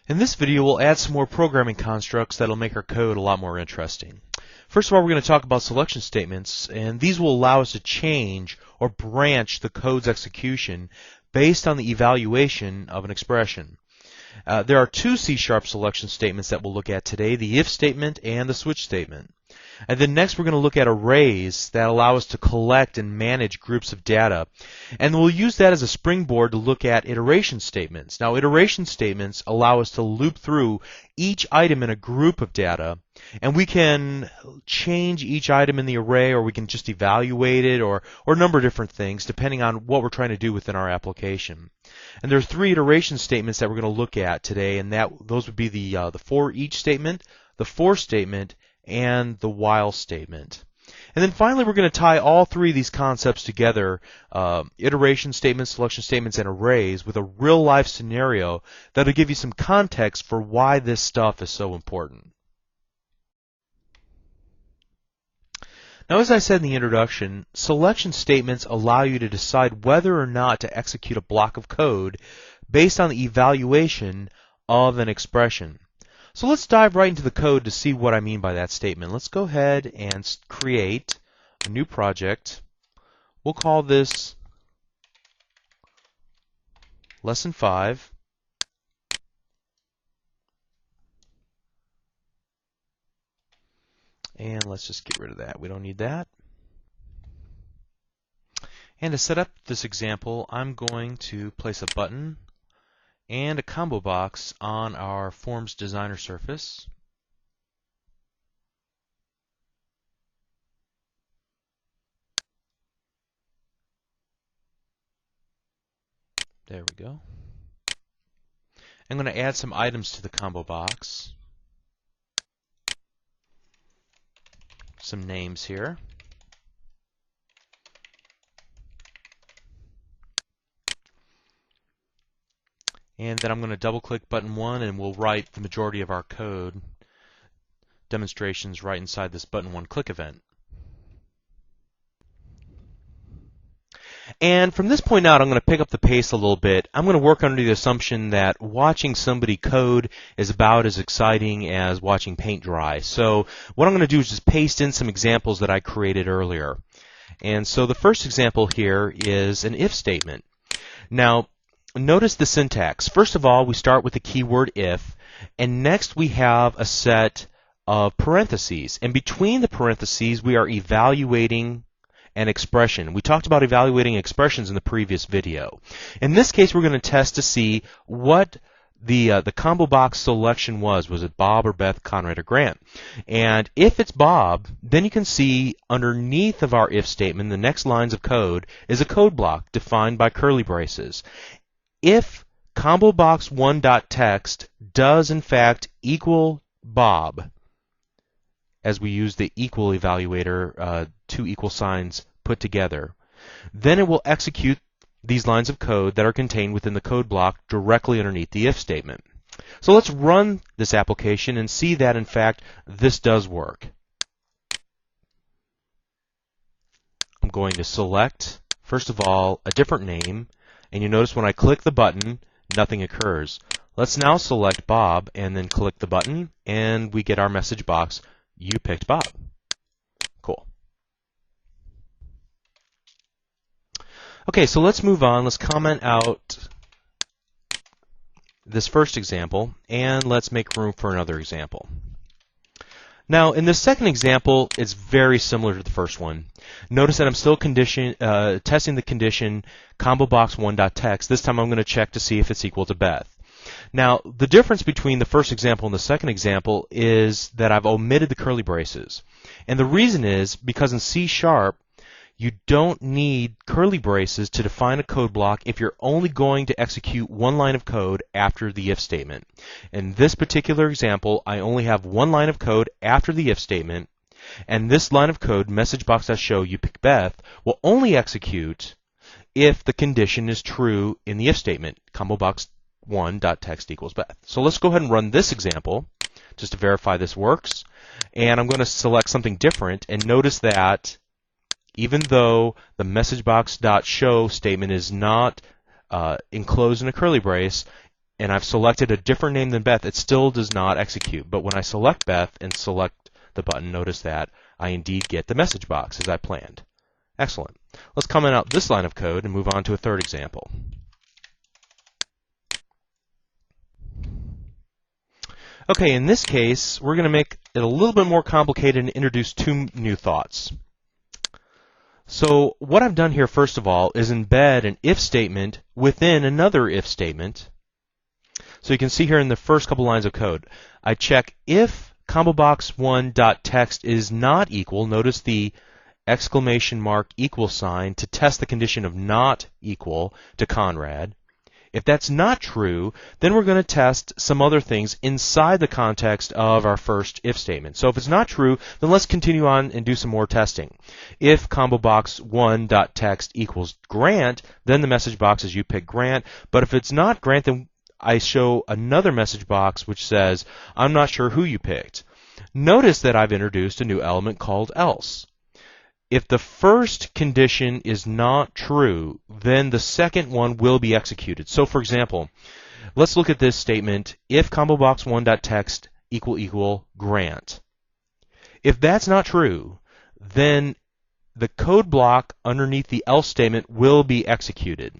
In this video, we'll add some more programming constructs that'll make our code a lot more interesting. First of all, we're going to talk about selection statements, and these will allow us to change or branch the code's execution based on the evaluation of an expression. There are two C# selection statements that we'll look at today, the if statement and the switch statement. And then next we're going to look at arrays that allow us to collect and manage groups of data. And we'll use that as a springboard to look at iteration statements. Now, iteration statements allow us to loop through each item in a group of data, and we can change each item in the array, or we can just evaluate it, or a number of different things depending on what we're trying to do within our application. And there are three iteration statements that we're going to look at today, and those would be the for each statement, the for statement, and the while statement. And then finally, we're going to tie all three of these concepts together, iteration statements, selection statements, and arrays, with a real-life scenario that'll give you some context for why this stuff is so important. Now, as I said in the introduction, selection statements allow you to decide whether or not to execute a block of code based on the evaluation of an expression. So let's dive right into the code to see what I mean by that statement. Let's go ahead and create a new project. We'll call this Lesson 5. And let's just get rid of that. We don't need that. And to set up this example, I'm going to place a button and a combo box on our Forms Designer surface. There we go. I'm going to add some items to the combo box. Some names here. And then I'm going to double-click button 1, and we'll write the majority of our code demonstrations right inside this button 1 click event. And from this point out, I'm going to pick up the pace a little bit. I'm going to work under the assumption that watching somebody code is about as exciting as watching paint dry. So what I'm going to do is just paste in some examples that I created earlier. And so the first example here is an if statement. Now, notice the syntax. First of all, we start with the keyword if, and next we have a set of parentheses. And between the parentheses, we are evaluating an expression. We talked about evaluating expressions in the previous video. In this case, we're going to test to see what the combo box selection was. Was it Bob or Beth, Conrad or Grant? And if it's Bob, then you can see underneath of our if statement, the next lines of code is a code block defined by curly braces. If combo box 1.text does in fact equal Bob, as we use the equal evaluator, two equal signs put together, then it will execute these lines of code that are contained within the code block directly underneath the if statement. So let's run this application and see that in fact this does work. I'm going to select, first of all, a different name, and you notice when I click the button, nothing occurs. Let's now select Bob and then click the button, and we get our message box, you picked Bob. Cool. Okay, so let's move on. Let's comment out this first example, and let's make room for another example. Now, in the second example, it's very similar to the first one. Notice that I'm still testing the condition combo box 1.text. This time I'm going to check to see if it's equal to Beth. Now, the difference between the first example and the second example is that I've omitted the curly braces. And the reason is because in C#, you don't need curly braces to define a code block if you're only going to execute one line of code after the if statement. In this particular example, I only have one line of code after the if statement, and this line of code, message.box.show you pick Beth, will only execute if the condition is true in the if statement, combo box 1.text equals Beth. So let's go ahead and run this example just to verify this works, and I'm going to select something different, and notice that even though the messagebox.show statement is not enclosed in a curly brace, and I've selected a different name than Beth, it still does not execute. But when I select Beth and select the button, notice that I indeed get the message box as I planned. Excellent. Let's comment out this line of code and move on to a third example. Okay, in this case, we're going to make it a little bit more complicated and introduce two new thoughts. So what I've done here, first of all, is embed an if statement within another if statement. So you can see here in the first couple lines of code, I check if combobox1.text is not equal, notice the exclamation mark equal sign to test the condition of not equal to Conrad. If that's not true, then we're going to test some other things inside the context of our first if statement. So if it's not true, then let's continue on and do some more testing. If combobox1.text equals Grant, then the message box is you pick Grant. But if it's not Grant, then I show another message box which says, I'm not sure who you picked. Notice that I've introduced a new element called else. If the first condition is not true, then the second one will be executed. So for example, let's look at this statement, if combobox1.text equal Grant. If that's not true, then the code block underneath the else statement will be executed.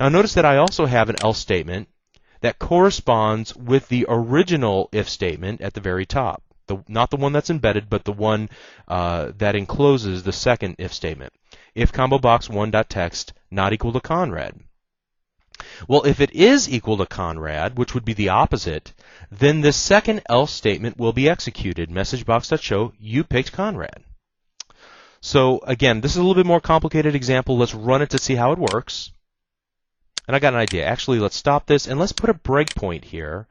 Now notice that I also have an else statement that corresponds with the original if statement at the very top. Not the one that's embedded, but the one that encloses the second if statement. If combobox1.text not equal to Conrad. Well, if it is equal to Conrad, which would be the opposite, then the second else statement will be executed. Messagebox.show you picked Conrad. So again, this is a little bit more complicated example. Let's run it to see how it works. And I got an idea. Actually, let's stop this and let's put a breakpoint here,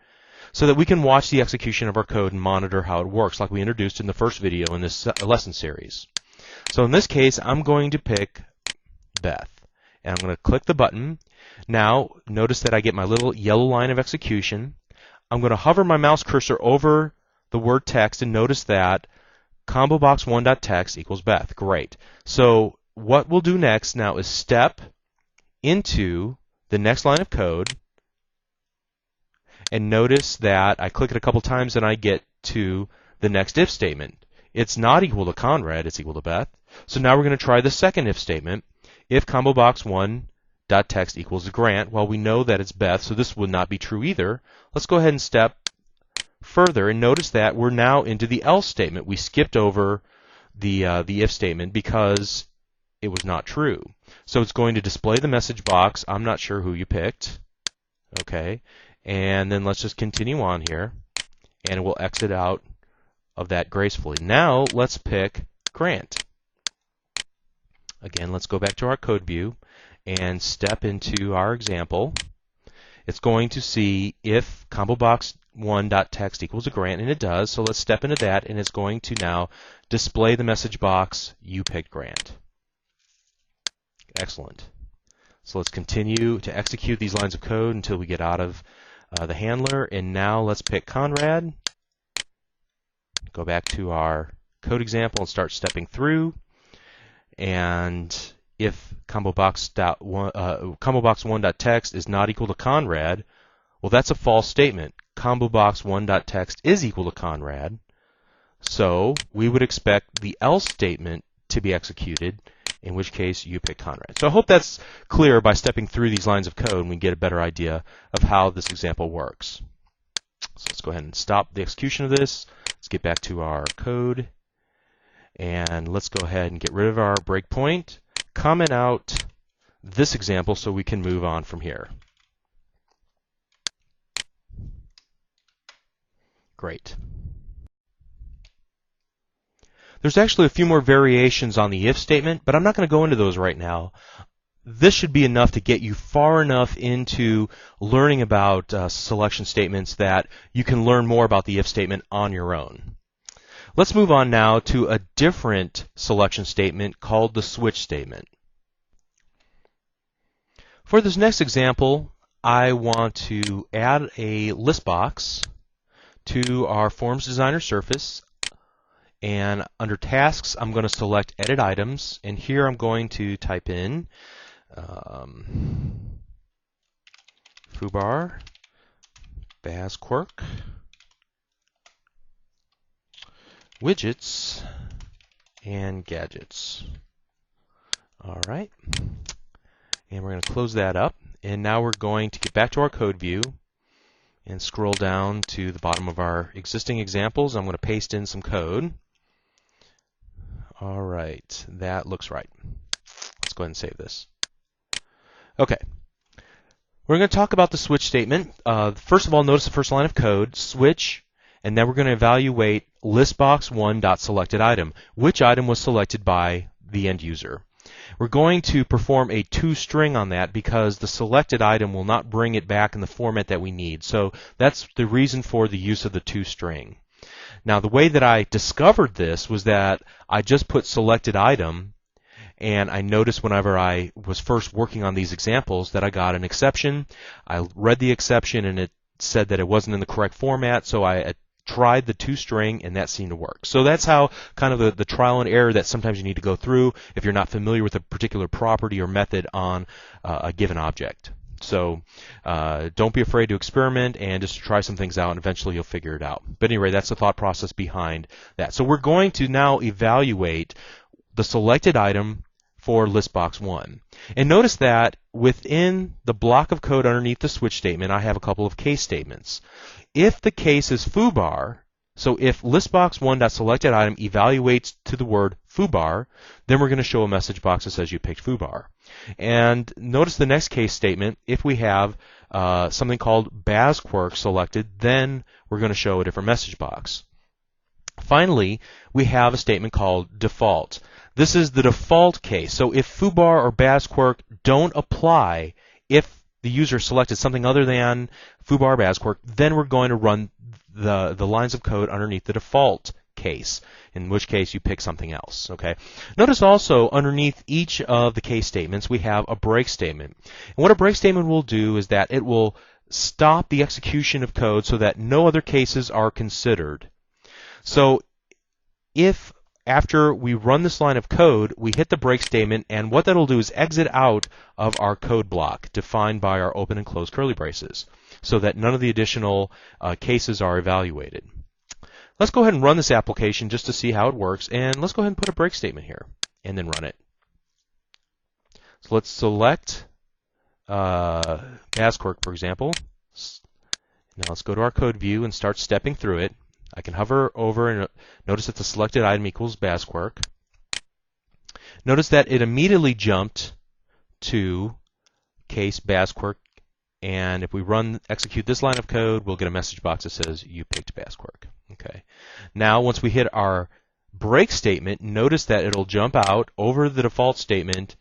so that we can watch the execution of our code and monitor how it works, like we introduced in the first video in this lesson series. So in this case, I'm going to pick Beth, and I'm going to click the button. Now, notice that I get my little yellow line of execution. I'm going to hover my mouse cursor over the word text, and notice that combobox1.text equals Beth. Great. So what we'll do next now is step into the next line of code, and notice that I click it a couple times and I get to the next if statement. It's not equal to Conrad, it's equal to Beth. So now we're going to try the second if statement. If combobox1.text equals Grant, well, we know that it's Beth, so this would not be true either. Let's go ahead and step further and notice that we're now into the else statement. We skipped over the if statement because it was not true. So it's going to display the message box, I'm not sure who you picked. Okay. And then let's just continue on here, and we'll exit out of that gracefully. Now let's pick Grant. Again, let's go back to our code view and step into our example. It's going to see if combobox1.text equals Grant, and it does. So let's step into that, and it's going to now display the message box, you picked Grant. Excellent. So let's continue to execute these lines of code until we get out of the handler, and now let's pick Conrad. Go back to our code example and start stepping through. And if combobox1.text is not equal to Conrad, well, that's a false statement. Combobox1.text is equal to Conrad. So we would expect the else statement to be executed, in which case you pick Conrad. So I hope that's clear by stepping through these lines of code and we get a better idea of how this example works. So let's go ahead and stop the execution of this. Let's get back to our code, and let's go ahead and get rid of our breakpoint, comment out this example so we can move on from here. Great. There's actually a few more variations on the if statement, but I'm not going to go into those right now. This should be enough to get you far enough into learning about selection statements that you can learn more about the if statement on your own. Let's move on now to a different selection statement called the switch statement. For this next example, I want to add a list box to our Forms Designer surface. And under Tasks, I'm going to select Edit Items, and here I'm going to type in foobar BASQuark, widgets, and gadgets. All right, and we're going to close that up. And now we're going to get back to our code view and scroll down to the bottom of our existing examples. I'm going to paste in some code. All right, that looks right. Let's go ahead and save this. Okay, we're going to talk about the switch statement. First of all, notice the first line of code, switch, and then we're going to evaluate listbox1.selectedItem. Which item was selected by the end user? We're going to perform a toString on that because the selected item will not bring it back in the format that we need. So that's the reason for the use of the toString. Now, the way that I discovered this was that I just put selected item, and I noticed whenever I was first working on these examples that I got an exception. I read the exception, and it said that it wasn't in the correct format, so I tried the toString, and that seemed to work. So that's how kind of the trial and error that sometimes you need to go through if you're not familiar with a particular property or method on a given object. So don't be afraid to experiment and just try some things out, and eventually you'll figure it out. But anyway, that's the thought process behind that. So we're going to now evaluate the selected item for listbox1. And notice that within the block of code underneath the switch statement, I have a couple of case statements. If the case is foobar, so if listbox1.selectedItem evaluates to the word foobar, then we're going to show a message box that says you picked foobar. And notice the next case statement, if we have something called BASQuark selected, then we're going to show a different message box. Finally, we have a statement called default. This is the default case. So if foobar or BASQuark don't apply, if the user selected something other than foobar or BASQuark, then we're going to run the lines of code underneath the default case, in which case you pick something else. Okay. Notice also underneath each of the case statements we have a break statement. And what a break statement will do is that it will stop the execution of code so that no other cases are considered. So if after we run this line of code, we hit the break statement, and what that'll do is exit out of our code block defined by our open and close curly braces so that none of the additional cases are evaluated. Let's go ahead and run this application just to see how it works, and let's go ahead and put a break statement here and then run it. So let's select BASQuark, for example. Now let's go to our code view and start stepping through it. I can hover over and notice that the selected item equals BASQuark. Notice that it immediately jumped to case BASQuark, and if we execute this line of code, we'll get a message box that says you picked BASQuark. Okay. Now, once we hit our break statement, notice that it'll jump out over the default statement,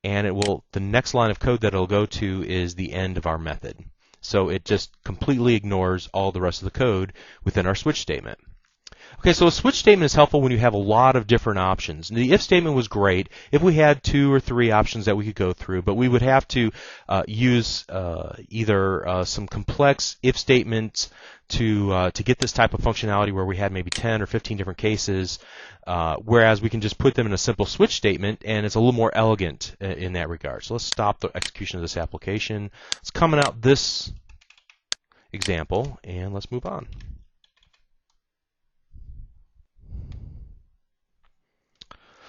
and the next line of code that it'll go to is the end of our method. So it just completely ignores all the rest of the code within our switch statement. Okay, so a switch statement is helpful when you have a lot of different options. The if statement was great if we had 2 or 3 options that we could go through, but we would have to use either some complex if statements to get this type of functionality where we had maybe 10 or 15 different cases, whereas we can just put them in a simple switch statement, and it's a little more elegant in that regard. So let's stop the execution of this application. Let's comment out this example, and let's move on.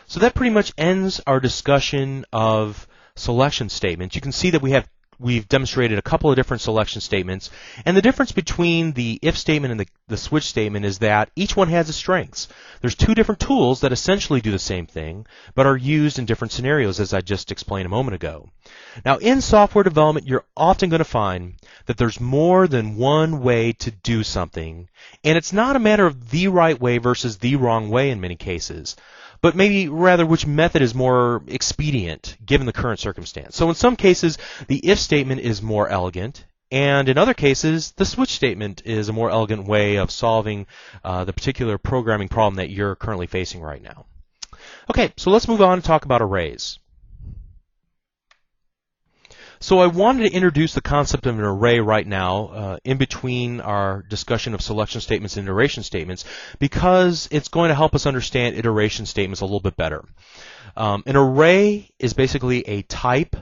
So that pretty much ends our discussion of selection statements. You can see that we've demonstrated a couple of different selection statements, and the difference between the if statement and the switch statement is that each one has its strengths. There's 2 different tools that essentially do the same thing, but are used in different scenarios, as I just explained a moment ago. Now, in software development, you're often going to find that there's more than one way to do something, and it's not a matter of the right way versus the wrong way in many cases, but maybe rather which method is more expedient given the current circumstance. So in some cases, the if statement is more elegant, and in other cases, the switch statement is a more elegant way of solving the particular programming problem that you're currently facing right now. Okay, so let's move on and talk about arrays. So I wanted to introduce the concept of an array right now in between our discussion of selection statements and iteration statements, because it's going to help us understand iteration statements a little bit better. An array is basically a type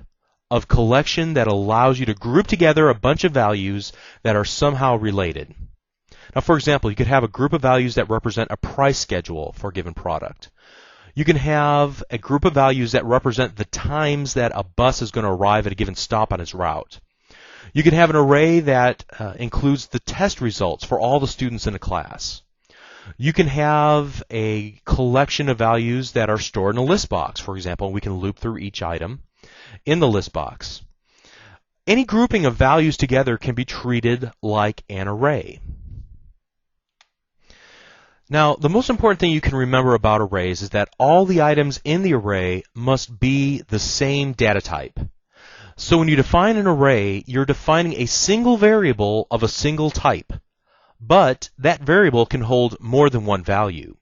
of collection that allows you to group together a bunch of values that are somehow related. Now, for example, you could have a group of values that represent a price schedule for a given product. You can have a group of values that represent the times that a bus is going to arrive at a given stop on its route. You can have an array that includes the test results for all the students in a class. You can have a collection of values that are stored in a list box, for example, and we can loop through each item in the list box. Any grouping of values together can be treated like an array. Now, the most important thing you can remember about arrays is that all the items in the array must be the same data type. So when you define an array, you're defining a single variable of a single type. But that variable can hold more than one value.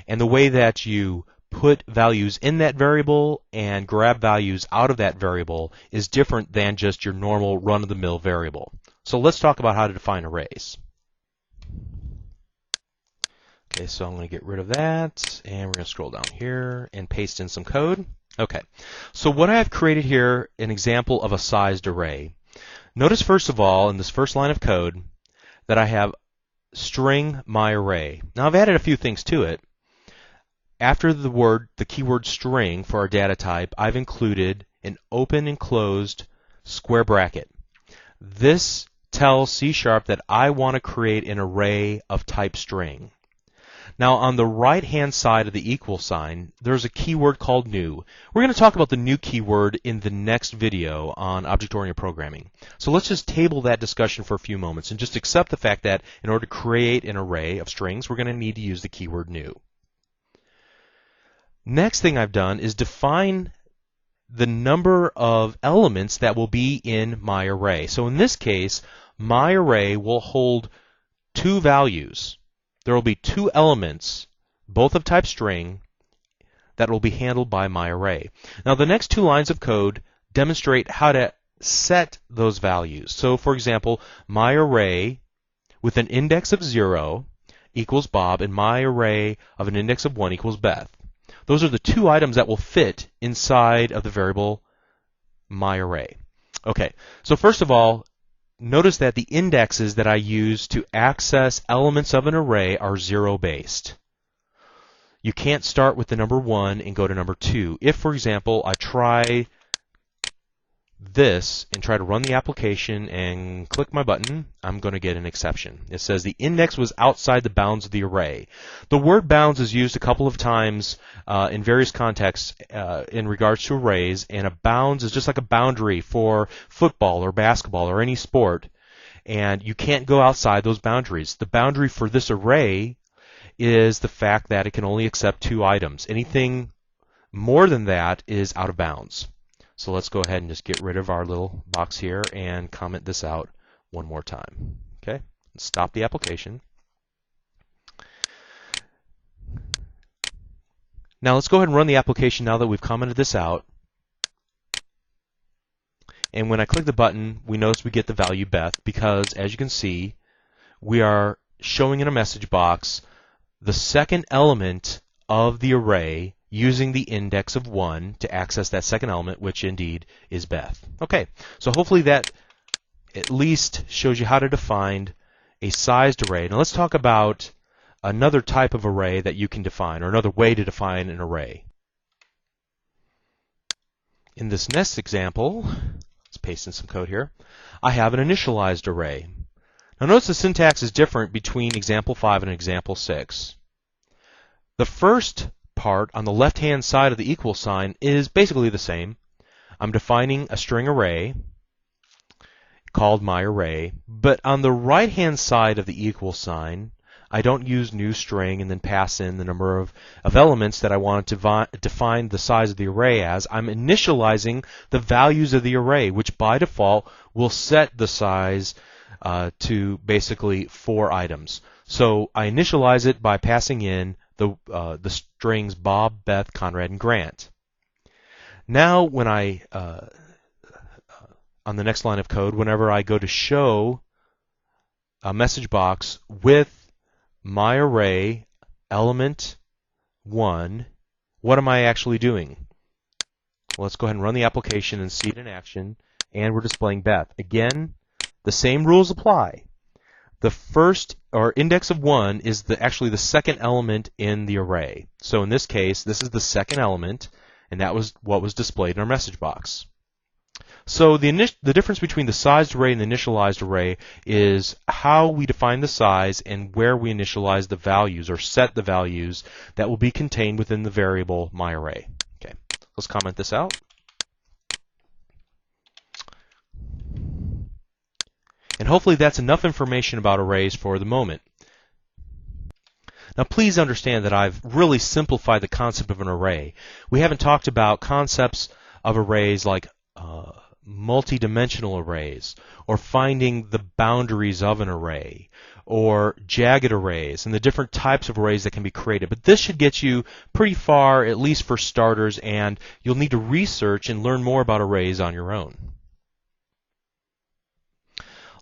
And the way that you put values in that variable and grab values out of that variable is different than just your normal run-of-the-mill variable. So let's talk about how to define arrays. Okay, so I'm going to get rid of that, and we're going to scroll down here and paste in some code. Okay, so what I have created here, an example of a sized array. Notice first of all, in this first line of code, that I have string my array. Now I've added a few things to it. After the keyword string for our data type, I've included an open and closed square bracket. This tells C# that I want to create an array of type string. Now on the right hand side of the equal sign, there's a keyword called new. We're going to talk about the new keyword in the next video on object-oriented programming. So let's just table that discussion for a few moments and just accept the fact that in order to create an array of strings, we're going to need to use the keyword new. Next thing I've done is define the number of elements that will be in my array. So in this case, my array will hold two values. There will be two elements, both of type string, that will be handled by my array. Now the next two lines of code demonstrate how to set those values. So for example, my array with an index of 0 equals Bob, and my array of an index of 1 equals Beth. Those are the two items that will fit inside of the variable my array. Okay, so first of all, notice that the indexes that I use to access elements of an array are 0-based. You can't start with the number 1 and go to number 2. If, for example, I try this and try to run the application and click my button, I'm going to get an exception. It says the index was outside the bounds of the array. The word bounds is used a couple of times in various contexts in regards to arrays, and a bounds is just like a boundary for football or basketball or any sport, and you can't go outside those boundaries. The boundary for this array is the fact that it can only accept two items. Anything more than that is out of bounds. So let's go ahead and just get rid of our little box here and comment this out one more time. Okay, stop the application. Now let's go ahead and run the application now that we've commented this out. And when I click the button, we notice we get the value Beth because, as you can see, we are showing in a message box the second element of the array using the index of 1 to access that second element, which indeed is Beth. Okay, so hopefully that at least shows you how to define a sized array. Now let's talk about another type of array that you can define, or another way to define an array. In this next example, let's paste in some code here, I have an initialized array. Now notice the syntax is different between example 5 and example 6. The first part on the left-hand side of the equal sign is basically the same. I'm defining a string array called my array, but on the right-hand side of the equal sign, I don't use new string and then pass in the number of elements that I want to define the size of the array as. I'm initializing the values of the array, which by default will set the size to basically 4 items. So I initialize it by passing in the strings Bob, Beth, Conrad, and Grant. Now when I, on the next line of code, whenever I go to show a message box with my array element 1, what am I actually doing? Let's go ahead and run the application and see it in action. And we're displaying Beth. Again, the same rules apply. The first, or index of 1, is actually the second element in the array. So in this case, this is the second element, and that was what was displayed in our message box. So the difference between the sized array and the initialized array is how we define the size and where we initialize the values or set the values that will be contained within the variable myArray. Okay, let's comment this out. And hopefully that's enough information about arrays for the moment. Now please understand that I've really simplified the concept of an array. We haven't talked about concepts of arrays like multi-dimensional arrays, or finding the boundaries of an array, or jagged arrays, and the different types of arrays that can be created. But this should get you pretty far, at least for starters, and you'll need to research and learn more about arrays on your own.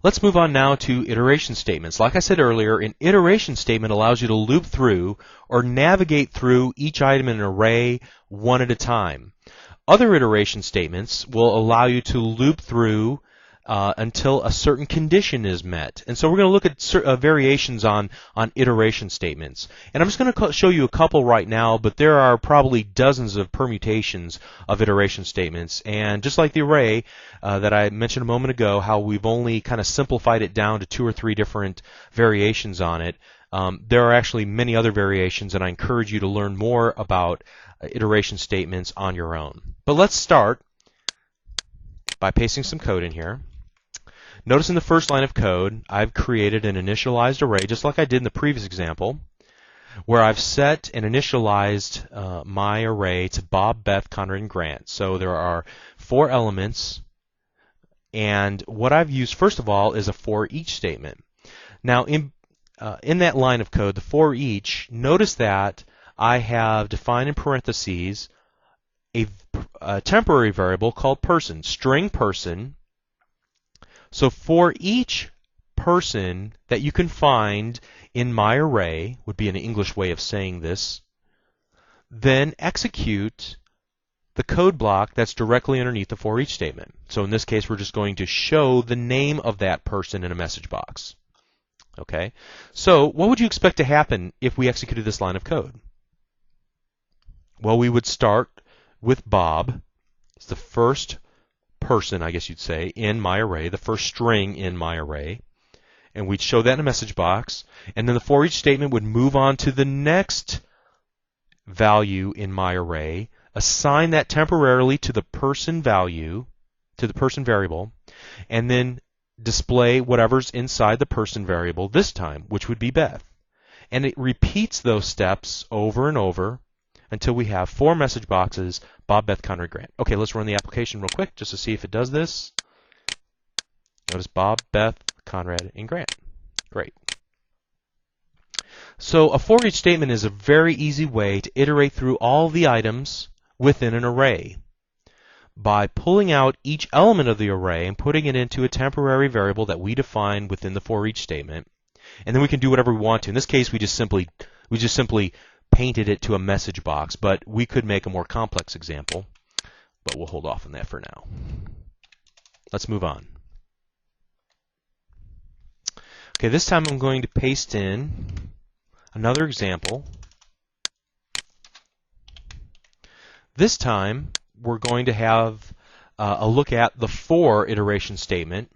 Let's move on now to iteration statements. Like I said earlier, an iteration statement allows you to loop through or navigate through each item in an array one at a time. Other iteration statements will allow you to loop through until a certain condition is met. And so we're going to look at variations on iteration statements. And I'm just going to show you a couple right now, but there are probably dozens of permutations of iteration statements. And just like the array that I mentioned a moment ago, how we've only kind of simplified it down to 2 or 3 different variations on it, there are actually many other variations, and I encourage you to learn more about iteration statements on your own. But let's start by pasting some code in here. Notice in the first line of code, I've created an initialized array, just like I did in the previous example, where I've set and initialized my array to Bob, Beth, Conrad, and Grant. So there are 4 elements, and what I've used first of all is a for each statement. Now in that line of code, the for each, notice that I have defined in parentheses a temporary variable called person, string person. So for each person that you can find in my array, would be an English way of saying this, then execute the code block that's directly underneath the for each statement. So in this case, we're just going to show the name of that person in a message box. Okay, so what would you expect to happen if we executed this line of code? Well, we would start with Bob. It's the first person, I guess you'd say, in my array, the first string in my array. And we'd show that in a message box. And then the for each statement would move on to the next value in my array, assign that temporarily to the person value, to the person variable, and then display whatever's inside the person variable this time, which would be Beth. And it repeats those steps over and over until we have 4 message boxes, Bob, Beth, Conrad, Grant. Okay, let's run the application real quick just to see if it does this. Notice Bob, Beth, Conrad, and Grant. Great. So a for each statement is a very easy way to iterate through all the items within an array by pulling out each element of the array and putting it into a temporary variable that we define within the for each statement. And then we can do whatever we want to. In this case, we just simply painted it to a message box, but we could make a more complex example, but we'll hold off on that for now. Let's move on. Okay, this time I'm going to paste in another example. This time we're going to have a look at the for iteration statement,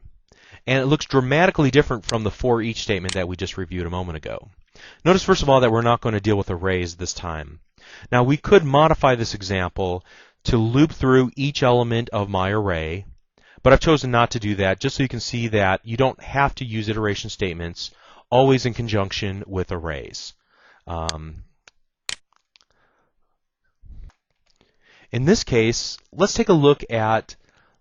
and it looks dramatically different from the for each statement that we just reviewed a moment ago. Notice first of all that we're not going to deal with arrays this time. Now we could modify this example to loop through each element of my array, but I've chosen not to do that just so you can see that you don't have to use iteration statements always in conjunction with arrays. In this case, let's take a look at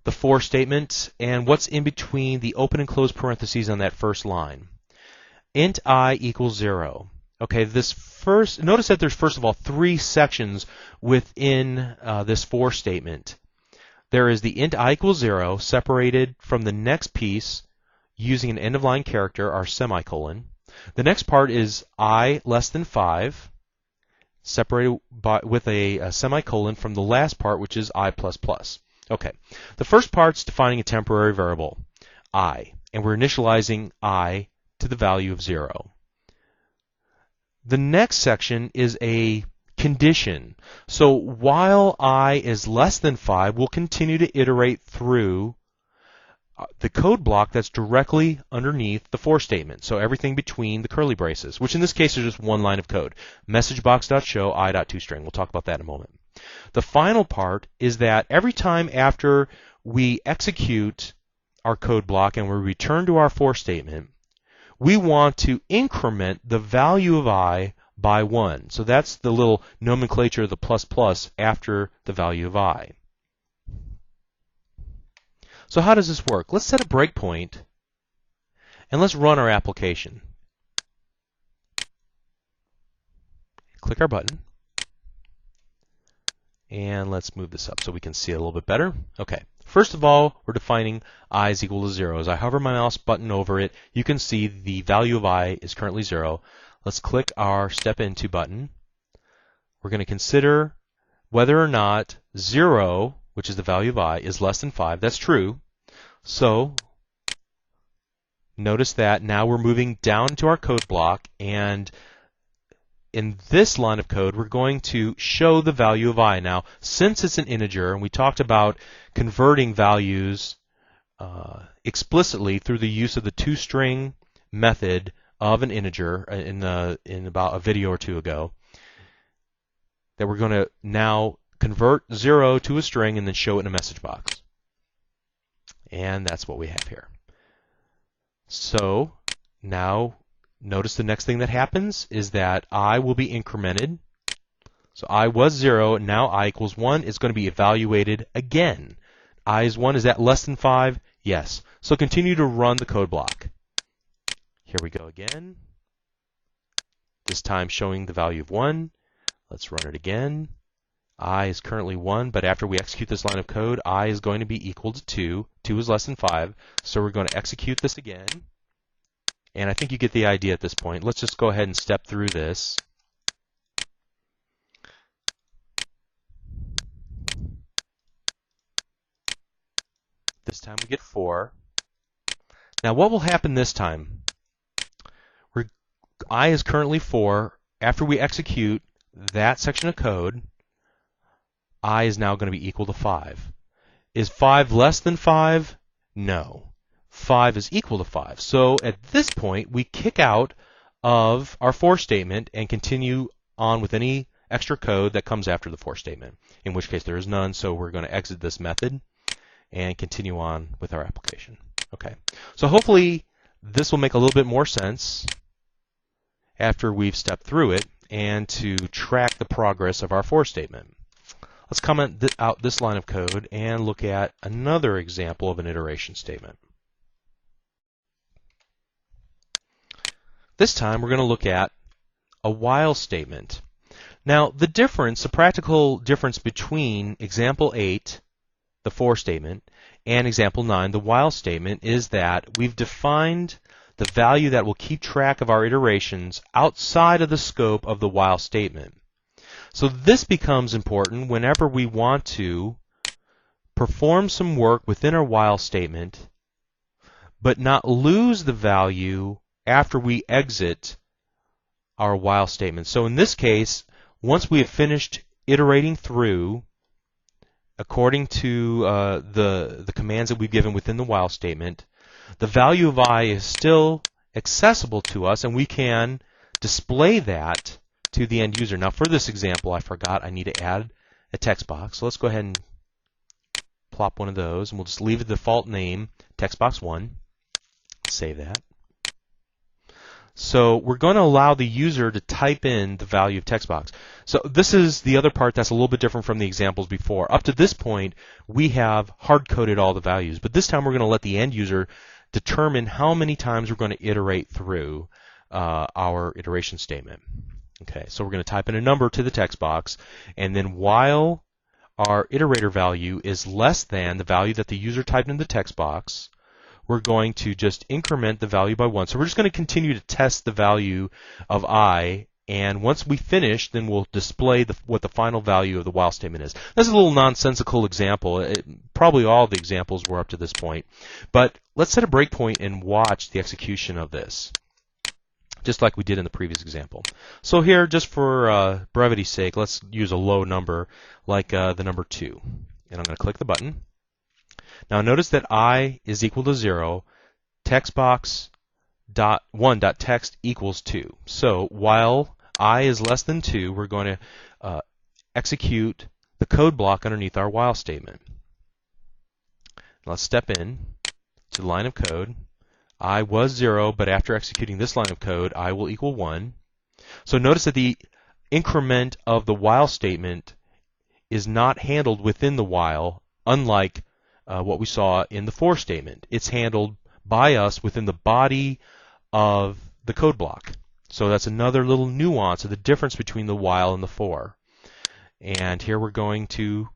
the for statement and what's in between the open and closed parentheses on that first line. Int I equals 0. Okay, notice that there's first of all 3 sections within this for statement. There is the int I equals 0 separated from the next piece using an end of line character, our semicolon. The next part is I less than 5. separated with a semicolon from the last part, which is I++. Okay, the first part's defining a temporary variable, I, and we're initializing I to the value of 0. The next section is a condition. So while I is less than 5, we'll continue to iterate through the code block that's directly underneath the for statement. So everything between the curly braces, which in this case is just one line of code. MessageBox.show I.toString. We'll talk about that in a moment. The final part is that every time after we execute our code block and we return to our for statement, we want to increment the value of I by 1. So that's the little nomenclature of the plus plus after the value of I. So how does this work? Let's set a breakpoint and let's run our application. Click our button and let's move this up so we can see it a little bit better. Okay, first of all, we're defining I is equal to 0. As I hover my mouse button over it, you can see the value of I is currently 0. Let's click our Step Into button. We're going to consider whether or not 0, which is the value of I, is less than 5. That's true. So notice that now we're moving down to our code block, and in this line of code, we're going to show the value of I. Now, since it's an integer, and we talked about converting values explicitly through the use of the toString method of an integer in about a video or two ago, that we're going to now convert 0 to a string and then show it in a message box. And that's what we have here. So now notice the next thing that happens is that I will be incremented. So I was 0, and now I equals 1 is going to be evaluated again. I is 1, is that less than 5? Yes. So continue to run the code block. Here we go again. This time showing the value of 1. Let's run it again. I is currently 1, but after we execute this line of code, I is going to be equal to 2. 2 is less than 5, so we're going to execute this again. And I think you get the idea at this point. Let's just go ahead and step through this. This time we get 4. Now what will happen this time? I is currently 4. After we execute that section of code, I is now going to be equal to 5. Is 5 less than 5? No. 5 is equal to 5. So at this point, we kick out of our for statement and continue on with any extra code that comes after the for statement, in which case there is none, so we're going to exit this method and continue on with our application. Okay. So hopefully this will make a little bit more sense after we've stepped through it and to track the progress of our for statement. Let's comment out this line of code and look at another example of an iteration statement. This time we're going to look at a while statement. Now the practical difference between example 8, the for statement, and example 9, the while statement, is that we've defined the value that will keep track of our iterations outside of the scope of the while statement. So this becomes important whenever we want to perform some work within our while statement, but not lose the value after we exit our while statement. So in this case, once we have finished iterating through according to the commands that we've given within the while statement, the value of I is still accessible to us, and we can display that to the end user. Now for this example, I forgot I need to add a text box. So let's go ahead and plop one of those, and we'll just leave the default name, textbox1. Save that. So we're going to allow the user to type in the value of text box. So this is the other part that's a little bit different from the examples before. Up to this point, we have hard-coded all the values, but this time we're going to let the end user determine how many times we're going to iterate through our iteration statement. Okay, so we're going to type in a number to the text box, and then while our iterator value is less than the value that the user typed in the text box, we're going to just increment the value by 1. So we're just going to continue to test the value of I And once we finish, then we'll display what the final value of the while statement is. This is a little nonsensical example. Probably all the examples were up to this point. But let's set a breakpoint and watch the execution of this, just like we did in the previous example. So here, just for brevity's sake, let's use a low number like the number 2. And I'm going to click the button. Now notice that I is equal to 0, textbox.1.text equals 2. So while I is less than 2, we're going to execute the code block underneath our while statement. Let's step in to the line of code. I was 0, but after executing this line of code, I will equal 1. So notice that the increment of the while statement is not handled within the while, unlike what we saw in the for statement. It's handled by us within the body of the code block. So that's another little nuance of the difference between the while and the for. And here we're going to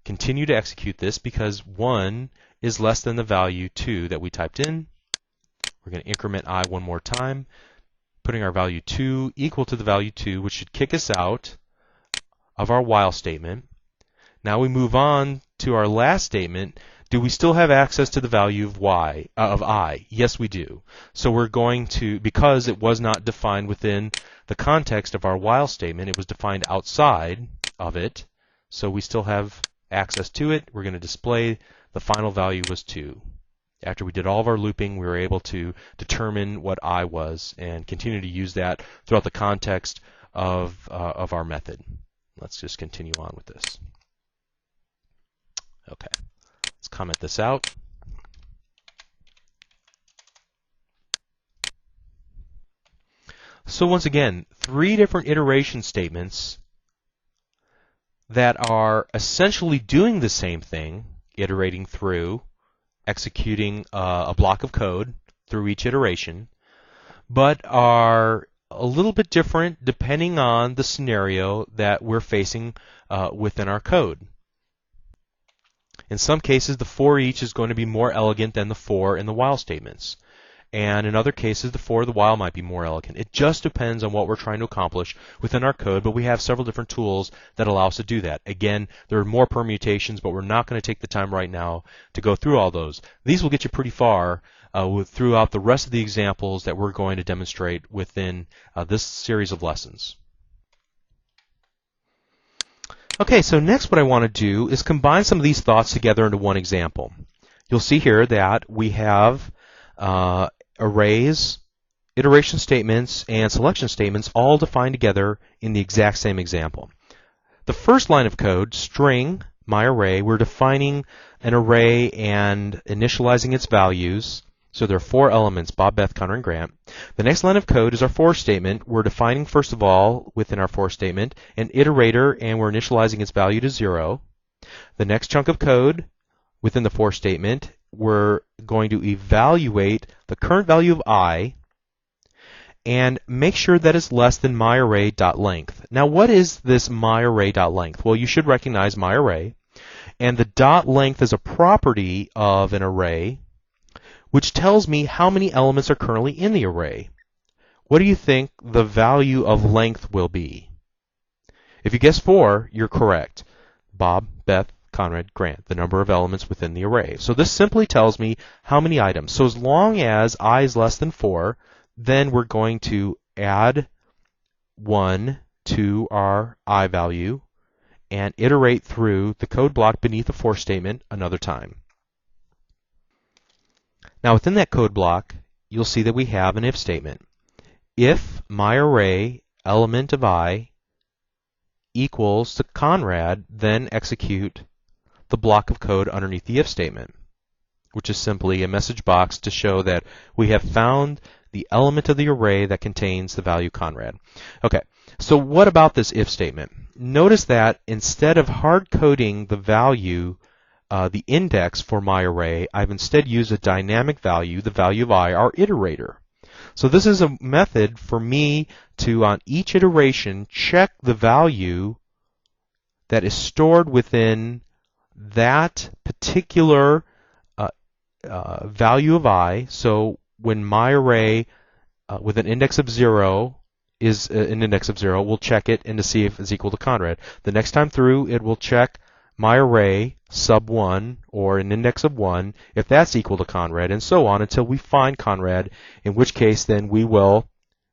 continue to execute this because 1 is less than the value 2 that we typed in. We're going to increment I one more time, putting our value 2 equal to the value 2, which should kick us out of our while statement. Now we move on to our last statement. Do we still have access to the value of I? Yes, we do. So we're going to, because it was not defined within the context of our while statement, it was defined outside of it. So we still have access to it. We're going to display the final value was 2. After we did all of our looping, we were able to determine what I was and continue to use that throughout the context of our method. Let's just continue on with this. Okay, let's comment this out. So once again, 3 different iteration statements that are essentially doing the same thing, iterating through, executing a block of code through each iteration, but are a little bit different depending on the scenario that we're facing within our code. In some cases, the for each is going to be more elegant than the for and the while statements. And in other cases, the for or the while might be more elegant. It just depends on what we're trying to accomplish within our code, but we have several different tools that allow us to do that. Again, there are more permutations, but we're not going to take the time right now to go through all those. These will get you pretty far throughout the rest of the examples that we're going to demonstrate within this series of lessons. Okay, so next what I want to do is combine some of these thoughts together into one example. You'll see here that we have arrays, iteration statements, and selection statements all defined together in the exact same example. The first line of code, string myArray, we're defining an array and initializing its values. So there are 4 elements, Bob, Beth, Connor, and Grant. The next line of code is our for statement. We're defining, first of all, within our for statement, an iterator, and we're initializing its value to 0. The next chunk of code within the for statement, we're going to evaluate the current value of I and make sure that it's less than myArray.length. Now, what is this myArray.length? Well, you should recognize myArray. And the dot length is a property of an array which tells me how many elements are currently in the array. What do you think the value of length will be? If you guess 4, you're correct. Bob, Beth, Conrad, Grant, the number of elements within the array. So this simply tells me how many items. So as long as I is less than 4, then we're going to add 1 to our I value and iterate through the code block beneath the for statement another time. Now within that code block, you'll see that we have an if statement. If myArray element of I equals to Conrad, then execute the block of code underneath the if statement, which is simply a message box to show that we have found the element of the array that contains the value Conrad. Okay, so what about this if statement? Notice that instead of hard coding the value, the index for my array, I've instead used a dynamic value, the value of I, our iterator. So this is a method for me to, on each iteration, check the value that is stored within that particular value of I. So when my array with an index of 0 is an index of 0, we'll check it and to see if it's equal to Conrad. The next time through, it will check my array sub 1 or an index of 1 if that's equal to Conrad, and so on until we find Conrad, in which case then we will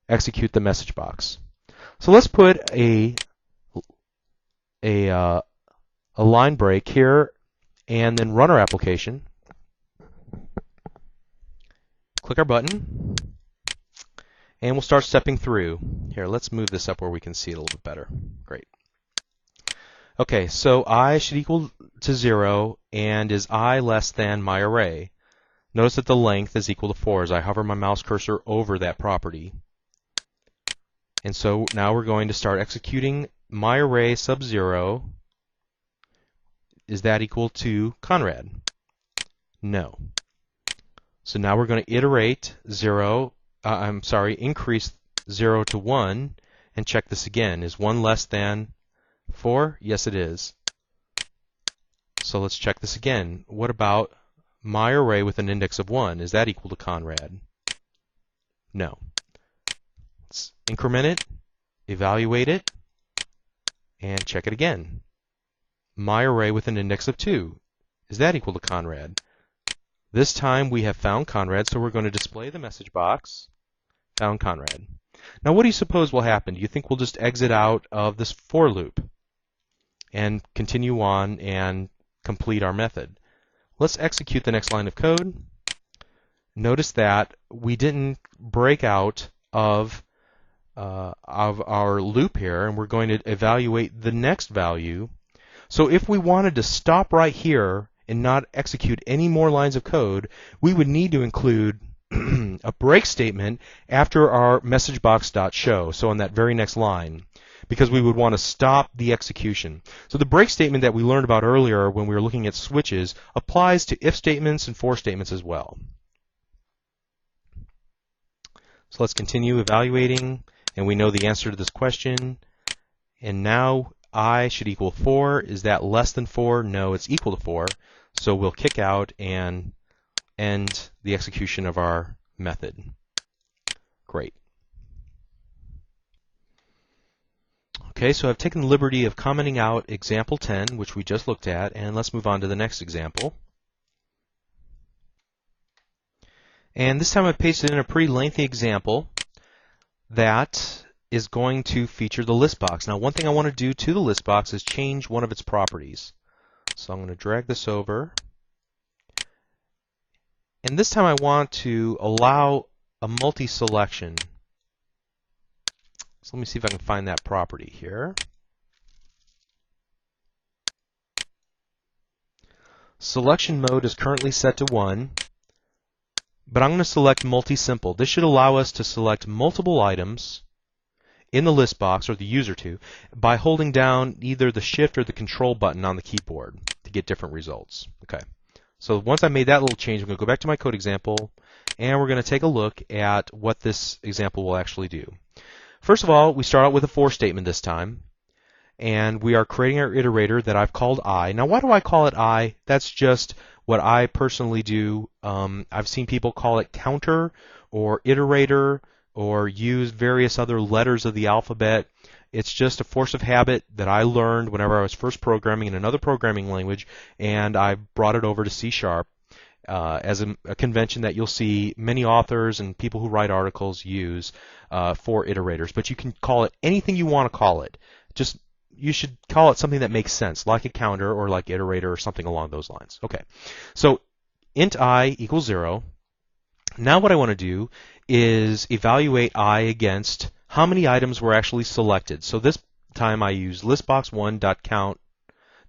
execute the message box. So let's put a line break here and then run our application. Click our button, and we'll start stepping through. Here, let's move this up where we can see it a little bit better. Great. Okay, so I should equal to 0, and is I less than my array? Notice that the length is equal to 4 as I hover my mouse cursor over that property. And so now we're going to start executing my array sub 0. Is that equal to Conrad? No. So now we're going to iterate increase 0 to 1 and check this again. Is 1 less than 4? Yes, it is. So let's check this again. What about my array with an index of 1? Is that equal to Conrad? No. Let's increment it, evaluate it, and check it again. My array with an index of 2. Is that equal to Conrad? This time we have found Conrad, so we're going to display the message box, found Conrad. Now what do you suppose will happen? Do you think we'll just exit out of this for loop and continue on and complete our method? Let's execute the next line of code. Notice that we didn't break out of our loop here, and we're going to evaluate the next value. So if we wanted to stop right here and not execute any more lines of code, we would need to include a break statement after our message box.show, so on that very next line, because we would want to stop the execution. So the break statement that we learned about earlier when we were looking at switches applies to if statements and for statements as well. So let's continue evaluating, and we know the answer to this question. And now I should equal 4. Is that less than 4? No, it's equal to 4. So we'll kick out and end the execution of our method. Great. Okay, so I've taken the liberty of commenting out example 10, which we just looked at, and let's move on to the next example. And this time I've pasted in a pretty lengthy example that is going to feature the list box. Now, one thing I want to do to the list box is change one of its properties. So I'm going to drag this over. And this time I want to allow a multi-selection. So let me see if I can find that property here. Selection mode is currently set to 1, but I'm going to select multi-simple. This should allow us to select multiple items in the list box, or the user to, by holding down either the shift or the control button on the keyboard to get different results. Okay. So once I made that little change, I'm going to go back to my code example, and we're going to take a look at what this example will actually do. First of all, we start out with a for statement this time, and we are creating our iterator that I've called I. Now, why do I call it I? That's just what I personally do. I've seen people call it counter or iterator or use various other letters of the alphabet. It's just a force of habit that I learned whenever I was first programming in another programming language, and I brought it over to C# as a convention that you'll see many authors and people who write articles use for iterators. But you can call it anything you want to call it. Just you should call it something that makes sense, like a counter or like iterator or something along those lines. Okay, so int I equals 0. Now what I want to do is evaluate I against how many items were actually selected. So this time I use listbox1.count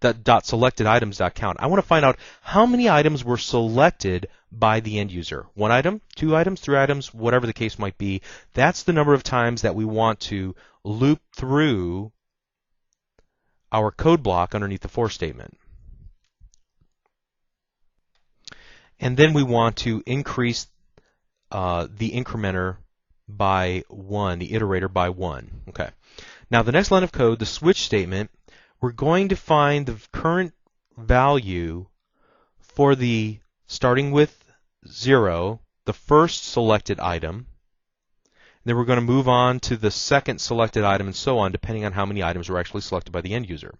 .selectedItems.count. I want to find out how many items were selected by the end user. 1 item, 2 items, 3 items, whatever the case might be. That's the number of times that we want to loop through our code block underneath the for statement. And then we want to increase the incrementer by 1, the iterator by 1. Okay. Now the next line of code, the switch statement, we're going to find the current value for the, starting with 0, the first selected item. Then we're going to move on to the second selected item and so on, depending on how many items were actually selected by the end user.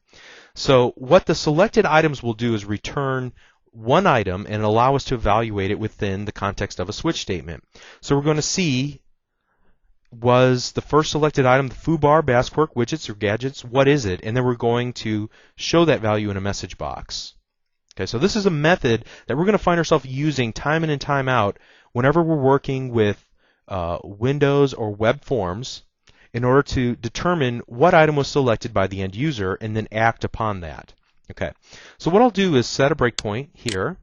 So what the selected items will do is return one item and allow us to evaluate it within the context of a switch statement. So we're going to see, was the first selected item the foobar, BASQuark, widgets, or gadgets? What is it? And then we're going to show that value in a message box. Okay, so this is a method that we're going to find ourselves using time in and time out whenever we're working with Windows or web forms in order to determine what item was selected by the end user and then act upon that. Okay, so what I'll do is set a breakpoint here,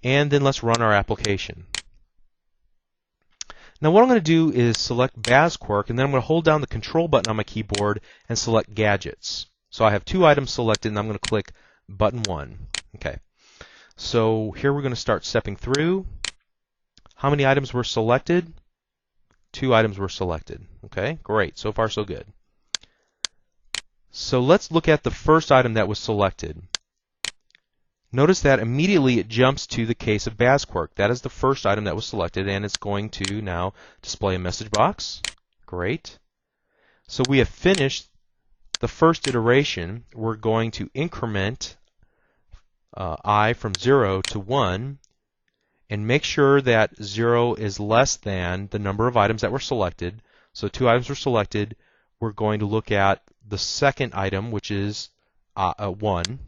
and then let's run our application. Now what I'm going to do is select BASQuark, and then I'm going to hold down the control button on my keyboard and select gadgets. So I have two items selected, and I'm going to click button 1. Okay, so here we're going to start stepping through. How many items were selected? 2 items were selected. Okay, great. So far so good. So let's look at the first item that was selected. Notice that immediately it jumps to the case of BASQuark. That is the first item that was selected, and it's going to now display a message box. Great. So we have finished the first iteration. We're going to increment I from 0 to 1 and make sure that 0 is less than the number of items that were selected. So 2 items were selected. We're going to look at the second item, which is 1,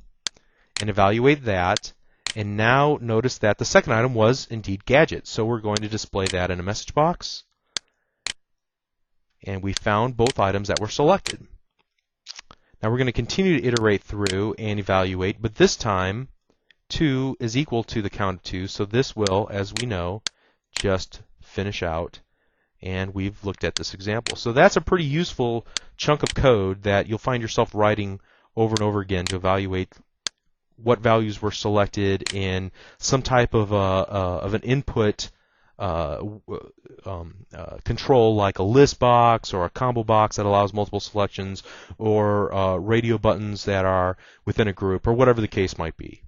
and evaluate that. And now notice that the second item was indeed gadget. So we're going to display that in a message box. And we found both items that were selected. Now we're going to continue to iterate through and evaluate, but this time 2 is equal to the count of 2, so this will, as we know, just finish out. And we've looked at this example. So that's a pretty useful chunk of code that you'll find yourself writing over and over again to evaluate what values were selected in some type of an input control, like a list box or a combo box that allows multiple selections, or radio buttons that are within a group, or whatever the case might be.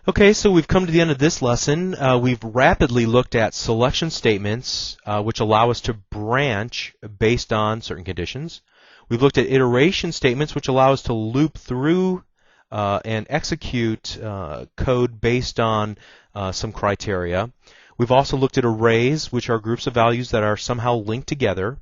Okay, so we've come to the end of this lesson. We've rapidly looked at selection statements, which allow us to branch based on certain conditions. We've looked at iteration statements, which allow us to loop through and execute code based on some criteria. We've also looked at arrays, which are groups of values that are somehow linked together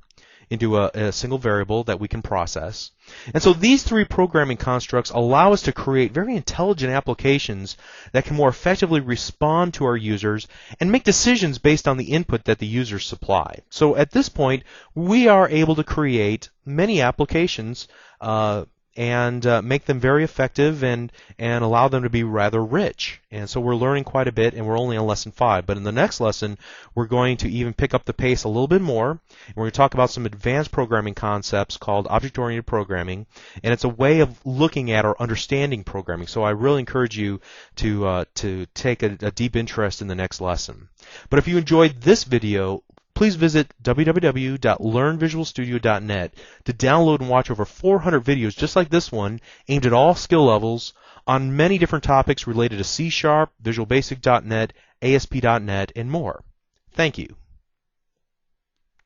into a single variable that we can process. And so these 3 programming constructs allow us to create very intelligent applications that can more effectively respond to our users and make decisions based on the input that the users supply. So at this point, we are able to create many applications and make them very effective and allow them to be rather rich. And so we're learning quite a bit, and we're only on lesson 5. But in the next lesson, we're going to even pick up the pace a little bit more. And we're going to talk about some advanced programming concepts called object-oriented programming, and it's a way of looking at or understanding programming. So I really encourage you to take a deep interest in the next lesson. But if you enjoyed this video, please visit www.learnvisualstudio.net to download and watch over 400 videos just like this one, aimed at all skill levels on many different topics related to C#, Visual Basic.net, ASP.net, and more. Thank you.